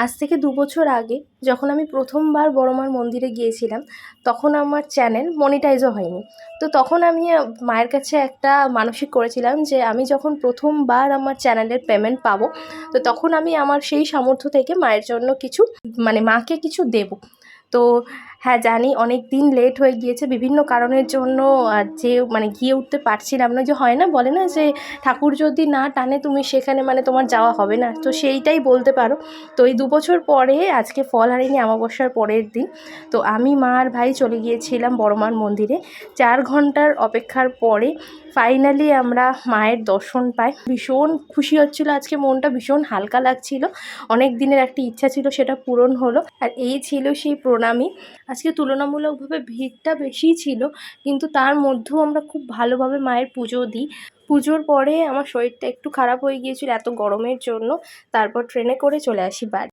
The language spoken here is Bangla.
আজ থেকে ২ বছর আগে যখন আমি প্রথমবার বড়মার মন্দিরে গিয়েছিলাম, তখন আমার চ্যানেল মনিটাইজও হয়নি। তো তখন আমি মায়ের কাছে একটা মানসিক করেছিলাম যে আমি যখন প্রথমবার আমার চ্যানেলের পেমেন্ট পাবো, তো তখন আমি আমার সেই সামর্থ্য থেকে মায়ের জন্য কিছু মাকে কিছু দেবো। তো হ্যাঁ, জানি অনেক দিন লেট হয়ে গিয়েছে বিভিন্ন কারণের জন্য। যে গিয়ে উঠতে পারছিলাম না, যে হয় না, বলে না যে ঠাকুর যদি না টানে তুমি সেখানে তোমার যাওয়া হবে না, তো সেইটাই বলতে পারো। তো এই ২ বছর পরে আজকে ফলহারিণী অমাবস্যার পরের দিন তো আমি মা আর ভাই চলে গিয়েছিলাম বড়মার মন্দিরে। ৪ ঘন্টার অপেক্ষার পরে ফাইনালি আমরা মায়ের দর্শন পাই। ভীষণ খুশি হচ্ছিলো, আজকে মনটা ভীষণ হালকা লাগছিল। অনেক দিনের একটা ইচ্ছা ছিল, সেটা পূরণ হলো। আর এই ছিল সেই প্রণামী। আজকে তুলনামূলকভাবে ভিড়টা বেশিই ছিল, কিন্তু তার মধ্যেও আমরা খুব ভালোভাবে মায়ের পুজো দিই। পুজোর পরে আমার শরীরটা একটু খারাপ হয়ে গিয়েছিল এত গরমের জন্য। তারপর ট্রেনে করে চলে আসি বাড়ি।